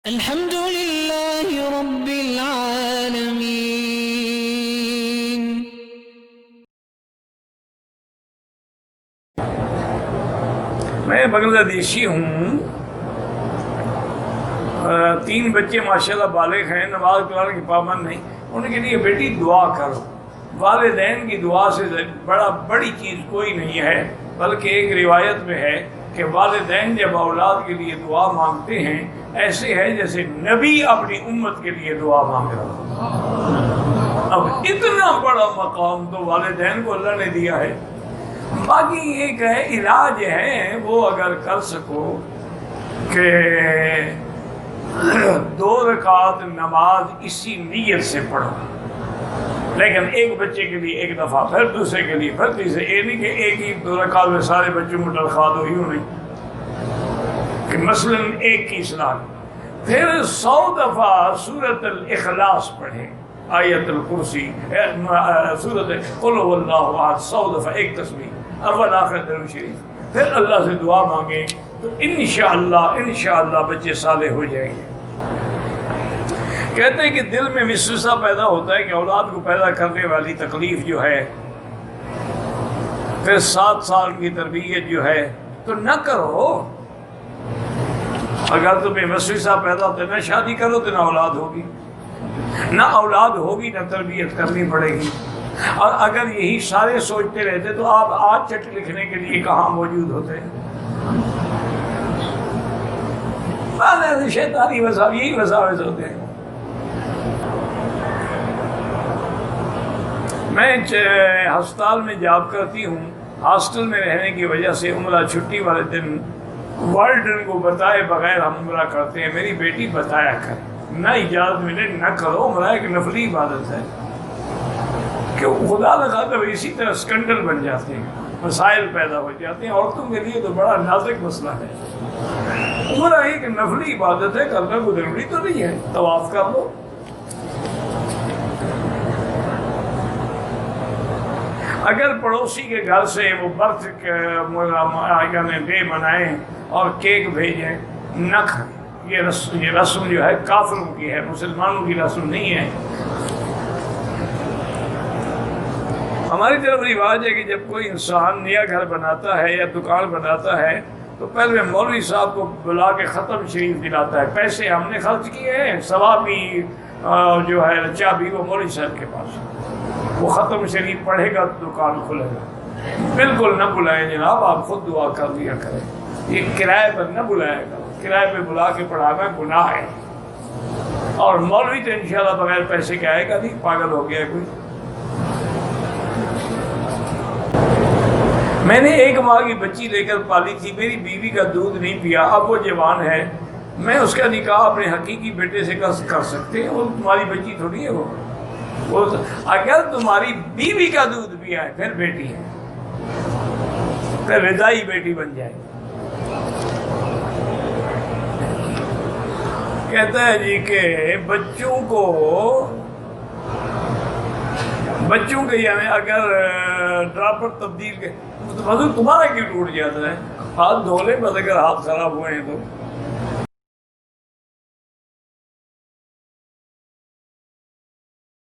الحمد لله رب العالمين. میں بنگلہ دیشی ہوں. 3 بچے ماشاءاللہ بالغ ہیں، نماز قرآن کی پابند نہیں. ان کے لیے بیٹی دعا کرو. والدین کی دعا سے بڑی چیز کوئی نہیں ہے، بلکہ ایک روایت میں ہے کہ والدین جب اولاد کے لیے دعا مانگتے ہیں ایسے ہے جیسے نبی اپنی امت کے لیے دعا مانگ رہا. اب اتنا بڑا مقام تو والدین کو اللہ نے دیا ہے. باقی ایک ہے علاج ہے وہ اگر کر سکو کہ 2 رکعت نماز اسی نیت سے پڑھو، لیکن ایک بچے کے لیے ایک دفعہ، پھر دوسرے کے لیے، پھر تیسرے. یہ نہیں کہ ایک ہی 2 رکعت میں سارے بچوں کو تنخواہ دو، یوں نہیں کہ مثلا ایک کی اصلاح. پھر 100 دفعہ سورۃ الاخلاص پڑھیں، آیت الکرسی، سورۃ قل هو اللہ احد 100 دفعہ، ایک تسبیح، اول آخر درود شریف. پھر اللہ سے دعا مانگیں تو انشاءاللہ بچے صالح ہو جائیں گے. کہتے ہیں کہ دل میں وسوسہ پیدا ہوتا ہے کہ اولاد کو پیدا کرنے والی تکلیف جو ہے، پھر 7 سال کی تربیت جو ہے تو نہ کرو. اگر تمہیں وسوسہ پیدا ہوتا ہے نہ شادی کرو تو نہ اولاد ہوگی، نہ اولاد ہوگی نہ تربیت کرنی پڑے گی. اور اگر یہی سارے سوچتے رہتے تو آپ آج چٹ لکھنے کے لیے کہاں موجود ہوتے ہیں؟ شیطانی وساوس، یہی وساوس ہوتے ہیں. میں ہسپتال میں جاب کرتی ہوں. ہاسٹل میں رہنے کی وجہ سے عمرہ چھٹی والے دن وارڈن کو بتائے بغیر ہم عمرہ کرتے ہیں. میری بیٹی بتایا کر، نہ اجازت ملے نہ کرو. عمرہ ایک نفلی عبادت ہے کہ خدا نہ خواستہ اسی طرح اسکینڈل بن جاتے ہیں، مسائل پیدا ہو جاتے ہیں. عورتوں کے لیے تو بڑا نازک مسئلہ ہے. عمرہ ایک نفلی عبادت ہے، کرنا کوئی ضروری تو نہیں ہے. طواف کر لو. اگر پڑوسی کے گھر سے وہ برتھ ڈے منائیں اور کیک بھیجیں، نہ کھائیں. یہ رسم جو ہے کافروں کی ہے، مسلمانوں کی رسم نہیں ہے. ہماری طرف رواج ہے کہ جب کوئی انسان نیا گھر بناتا ہے یا دکان بناتا ہے تو پہلے مولوی صاحب کو بلا کے ختم شریف دلاتا ہے. پیسے ہم نے خرچ کیے ہیں، ثوابی جو ہے چابی وہ مولوی صاحب کے پاس. وہ ختم شریف پڑھے گا تو دکان کھلے گا. بالکل نہ بلائیں جناب، آپ خود دعا کر لیا کریں. یہ کرائے پر نہ بلائے گا، کرائے پہ بلا کے پڑھانا گناہ ہے. اور مولوی تو انشاءاللہ بغیر پیسے کے آئے گا نہیں، پاگل ہو گیا کوئی. میں نے 1 ماہ کی بچی لے کر پالی تھی. میری بیوی کا دودھ نہیں پیا، اب وہ جوان ہے. میں اس کا نکاح اپنے حقیقی بیٹے سے کر سکتے ہیں؟ وہ تمہاری بچی تھوڑی ہے. وہ اگر تمہاری بیوی کا دودھ پیا ہے پھر بیٹی ہے، پھر رضائی بیٹی بن جائے. کہتا ہے جی کہ بچوں کے یعنی اگر ڈراپر تبدیل کے تو تمہارا کیوں ٹوٹ جاتا ہے؟ ہاتھ دھو لے بس اگر ہاتھ خراب ہوئے ہیں تو.